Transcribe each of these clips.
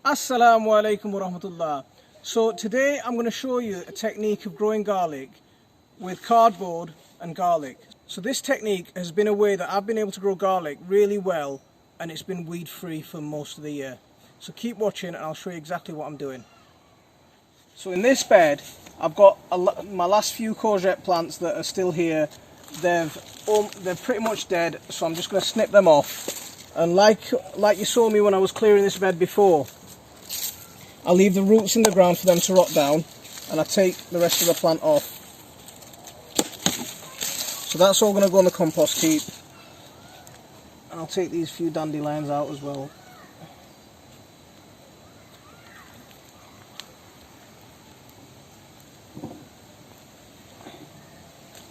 Assalamu alaikum wa rahmatullah. So today I'm going to show you a technique of growing garlic with cardboard and garlic. So this technique has been a way that I've been able to grow garlic really well, and it's been weed free for most of the year. So keep watching and I'll show you exactly what I'm doing. So in this bed I've got my last few courgette plants that are still here. They're pretty much dead, so I'm just going to snip them off. And like you saw me when I was clearing this bed before, I leave the roots in the ground for them to rot down, and I take the rest of the plant off. So that's all going to go on the compost heap. And I'll take these few dandelions out as well.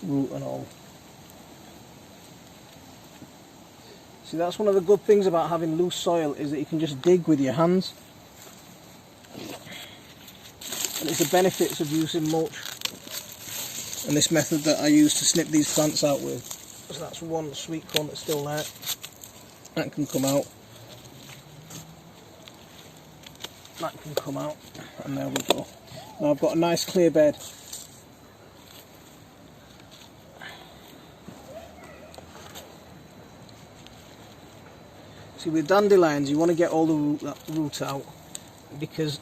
Root and all. See, that's one of the good things about having loose soil, is that you can just dig with your hands. And it's the benefits of using mulch and this method that I use to snip these plants out with. So that's one sweet corn that's still there. That can come out. That can come out. And there we go. Now I've got a nice clear bed. See, with dandelions you want to get all the root out, because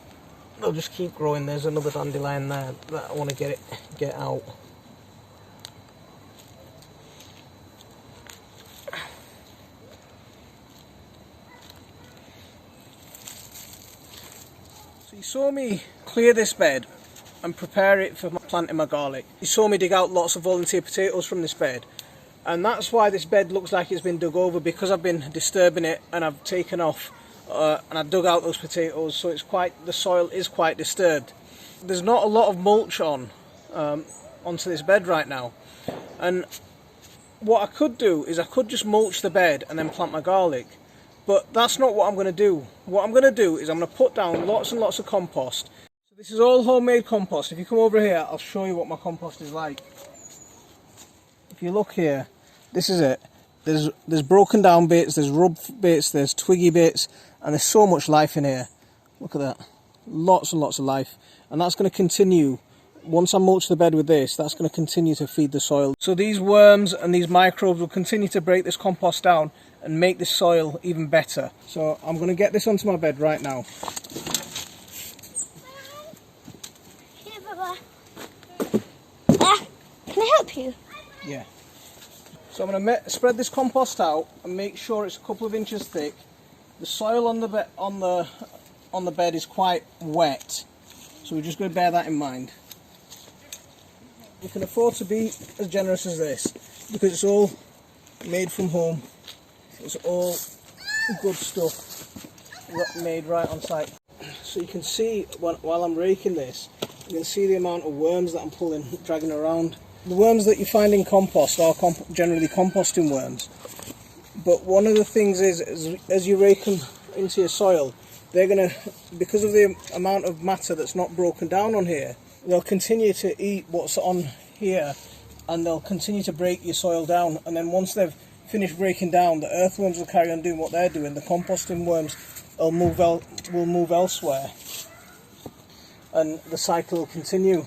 they'll just keep growing. There's another dandelion there that I want to get out. So you saw me clear this bed and prepare it for planting my garlic. You saw me dig out lots of volunteer potatoes from this bed. And that's why this bed looks like it's been dug over, because I've been disturbing it and I've taken off and I dug out those potatoes, so the soil is quite disturbed. There's not a lot of mulch onto this bed right now, and what I could do is I could just mulch the bed and then plant my garlic, but that's not what I'm going to do. What I'm going to do is I'm going to put down lots and lots of compost. So this is all homemade compost. If you come over here, I'll show you what my compost is like. If you look here, this is it. There's broken down bits, there's rub bits, there's twiggy bits, and there's so much life in here. Look at that. Lots and lots of life. And that's going to continue. Once I mulch the bed with this, that's going to continue to feed the soil. So these worms and these microbes will continue to break this compost down and make this soil even better. So I'm going to get this onto my bed right now. Here, Baba. Can I help you? Yeah. So I'm going to spread this compost out and make sure it's a couple of inches thick. The soil on the bed is quite wet, so we're just going to bear that in mind. We can afford to be as generous as this because it's all made from home. It's all good stuff made right on site. So you can see while I'm raking this, you can see the amount of worms that I'm dragging around. The worms that you find in compost are generally composting worms, but one of the things is as you rake them into your soil, they're going to, because of the amount of matter that's not broken down on here, they'll continue to eat what's on here and they'll continue to break your soil down, and then once they've finished breaking down, the earthworms will carry on doing what they're doing. The composting worms will move elsewhere and the cycle will continue.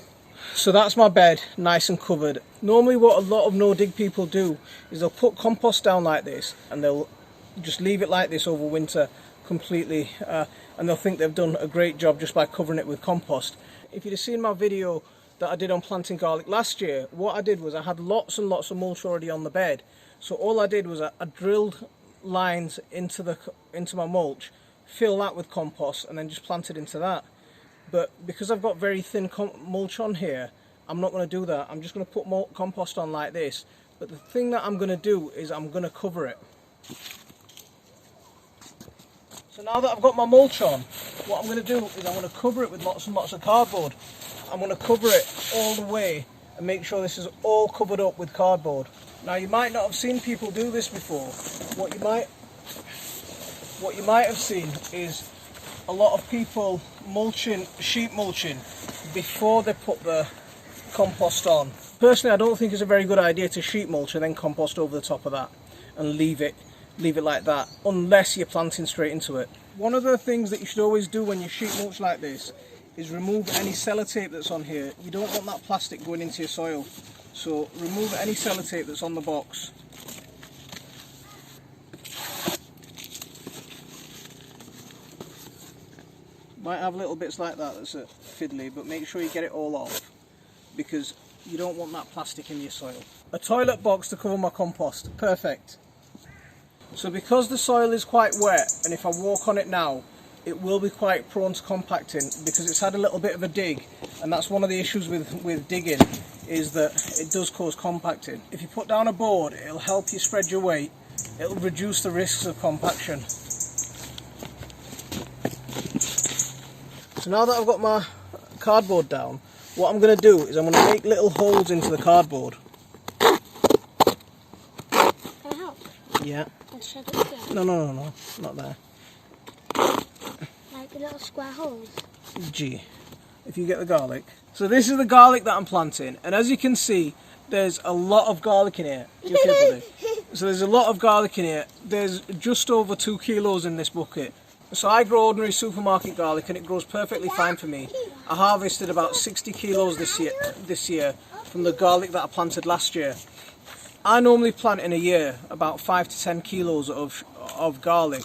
So that's my bed, nice and covered. Normally what a lot of no-dig people do is they'll put compost down like this and they'll just leave it like this over winter completely, and they'll think they've done a great job just by covering it with compost. If you'd have seen my video that I did on planting garlic last year, what I did was I had lots and lots of mulch already on the bed. So all I did was I drilled lines into my mulch, fill that with compost, and then just planted into that. But because I've got very thin mulch on here, I'm not going to do that. I'm just going to put more compost on like this. But the thing that I'm going to do is I'm going to cover it. So now that I've got my mulch on, what I'm going to do is I'm going to cover it with lots and lots of cardboard. I'm going to cover it all the way and make sure this is all covered up with cardboard. Now you might not have seen people do this before. What you might have seen is a lot of people sheet mulching before they put the compost on. Personally, I don't think it's a very good idea to sheet mulch and then compost over the top of that and leave it like that, unless you're planting straight into it. One of the things that you should always do when you sheet mulch like this is remove any sellotape that's on here. You don't want that plastic going into your soil. So remove any sellotape that's on the box. Might have little bits like that that's a fiddly, but make sure you get it all off because you don't want that plastic in your soil. A toilet box to cover my compost, perfect. So because the soil is quite wet, and if I walk on it now, it will be quite prone to compacting because it's had a little bit of a dig, and that's one of the issues with digging, is that it does cause compacting. If you put down a board, it'll help you spread your weight, it'll reduce the risks of compaction. So now that I've got my cardboard down, what I'm going to do is I'm going to make little holes into the cardboard. Can I help? Yeah. No, not there. Like the little square holes? G. If you get the garlic. So this is the garlic that I'm planting, and as you can see, there's a lot of garlic in here. You okay, buddy? So there's a lot of garlic in here. There's just over 2 kilos in this bucket. So I grow ordinary supermarket garlic and it grows perfectly fine for me. I harvested about 60 kilos this year from the garlic that I planted last year. I normally plant in a year about 5 to 10 kilos of garlic.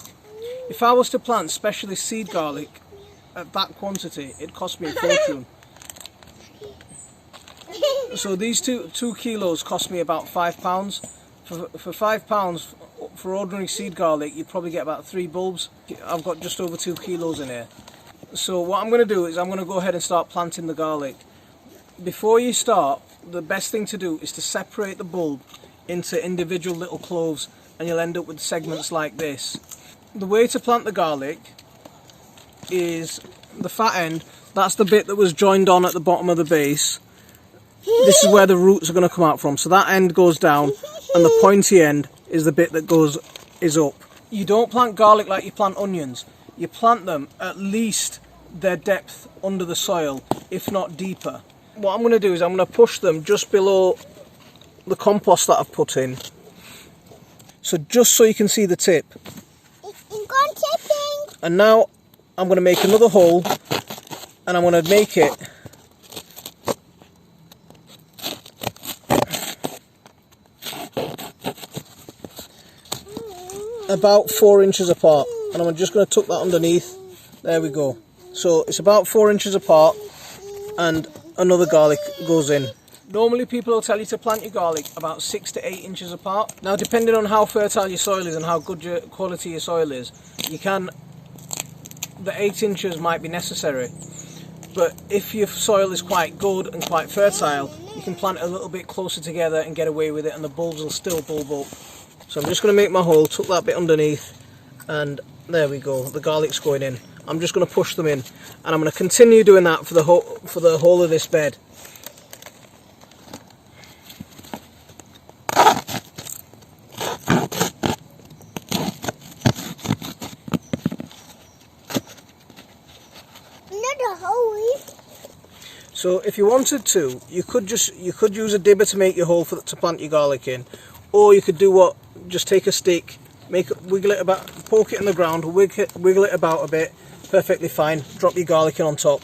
If I was to plant specialist seed garlic at that quantity, it'd cost me a fortune. So these two kilos cost me about £5. For £5 for ordinary seed garlic, you'd probably get about 3 bulbs. I've got just over 2 kilos in here. So what I'm going to do is I'm going to go ahead and start planting the garlic. Before you start, the best thing to do is to separate the bulb into individual little cloves, and you'll end up with segments like this. The way to plant the garlic is the fat end, that's the bit that was joined on at the bottom of the base. This is where the roots are going to come out from. So that end goes down, and the pointy end is the bit that is up. You don't plant garlic like you plant onions. You plant them at least their depth under the soil, if not deeper. What I'm going to do is I'm going to push them just below the compost that I've put in. So just so you can see the tip. And now I'm going to make another hole, and I'm going to make it about 4 inches apart, and I'm just going to tuck that underneath. There we go. So it's about 4 inches apart, and another garlic goes in. Normally people will tell you to plant your garlic about 6 to 8 inches apart. Now depending on how fertile your soil is and how good your quality your soil is, the 8 inches might be necessary. But if your soil is quite good and quite fertile, you can plant it a little bit closer together and get away with it, and the bulbs will still bulb up. So I'm just going to make my hole, tuck that bit underneath, and there we go, the garlic's going in. I'm just going to push them in, and I'm going to continue doing that for the whole of this bed. So if you wanted to, you could use a dibber to make your hole to plant your garlic in, or you could do just take a stick, wiggle it about, poke it in the ground, wiggle it about a bit, perfectly fine. Drop your garlic in on top.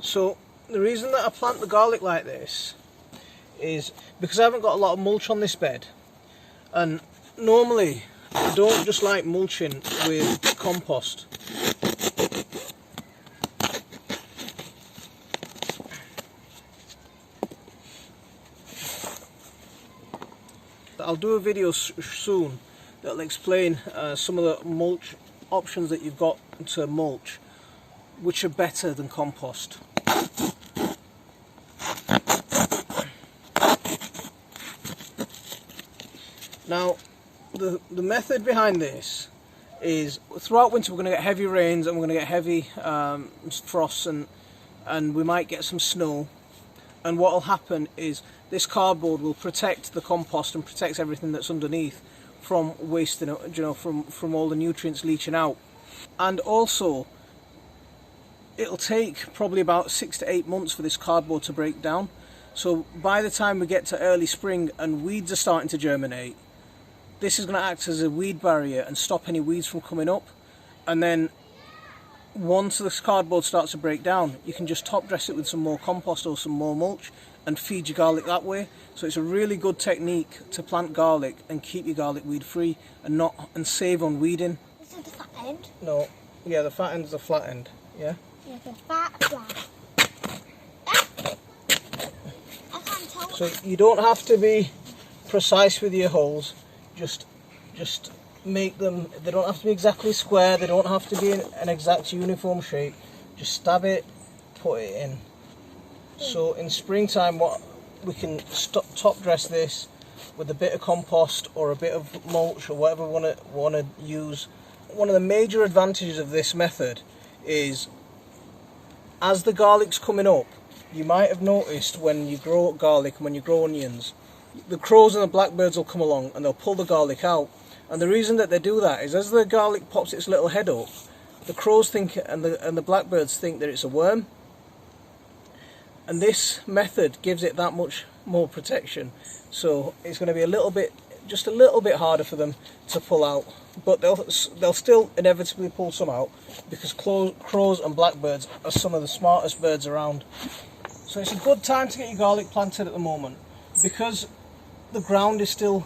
So the reason that I plant the garlic like this is because I haven't got a lot of mulch on this bed, and normally I don't just like mulching with compost. I'll do a video soon that'll explain some of the mulch options that you've got to mulch, which are better than compost. Now, the method behind this is throughout winter we're going to get heavy rains, and we're going to get heavy frosts, and we might get some snow. And what will happen is this cardboard will protect the compost and protects everything that's underneath from wasting, from all the nutrients leaching out. And also, it'll take probably about 6 to 8 months for this cardboard to break down. So by the time we get to early spring and weeds are starting to germinate, this is going to act as a weed barrier and stop any weeds from coming up. And then once this cardboard starts to break down, you can just top dress it with some more compost or some more mulch and feed your garlic that way. So it's a really good technique to plant garlic and keep your garlic weed free and save on weeding. This is the fat end? No, yeah, the fat end's the flat end, yeah? Yeah, the flat. I can't tell. So you don't have to be precise with your holes, just make them, they don't have to be exactly square, they don't have to be in an exact uniform shape, just stab it, put it in. So in springtime we can top dress this with a bit of compost or a bit of mulch or whatever we want to use. One of the major advantages of this method is as the garlic's coming up, you might have noticed when you grow garlic and when you grow onions, the crows and the blackbirds will come along and they'll pull the garlic out. And the reason that they do that is as the garlic pops its little head up, the crows think and the blackbirds think that it's a worm. And this method gives it that much more protection. So it's going to be just a little bit harder for them to pull out. But they'll still inevitably pull some out because crows and blackbirds are some of the smartest birds around. So it's a good time to get your garlic planted at the moment because the ground is still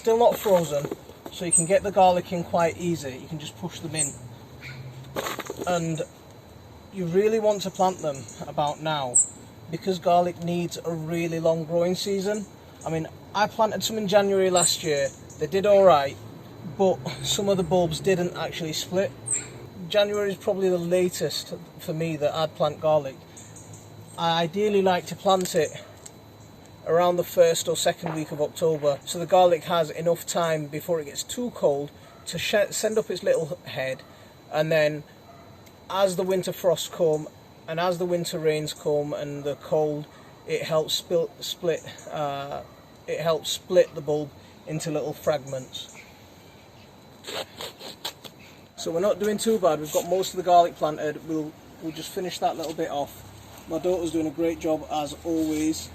not frozen, so you can get the garlic in quite easy. You can just push them in, and you really want to plant them about now because garlic needs a really long growing season. I mean, I planted some in January last year. They did alright, but some of the bulbs didn't actually split. January is probably the latest for me that I'd plant garlic. I ideally like to plant it around the 1st or 2nd week of October, so the garlic has enough time before it gets too cold to send up its little head, and then as the winter frosts come and as the winter rains come and the cold, it helps split the bulb into little fragments. So we're not doing too bad. We've got most of the garlic planted. We'll just finish that little bit off. My daughter's doing a great job as always.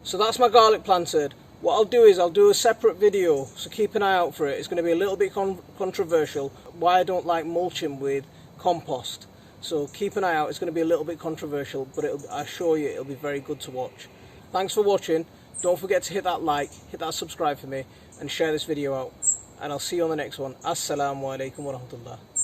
So that's my garlic planted. What I'll do is I'll do a separate video, so keep an eye out for it. It's going to be a little bit controversial, why I don't like mulching with compost. So keep an eye out, it's going to be a little bit controversial, but I assure you it'll be very good to watch. Thanks for watching. Don't forget to hit that like, hit that subscribe for me, and share this video out. And I'll see you on the next one. Assalamu alaikum wa rahmatullah.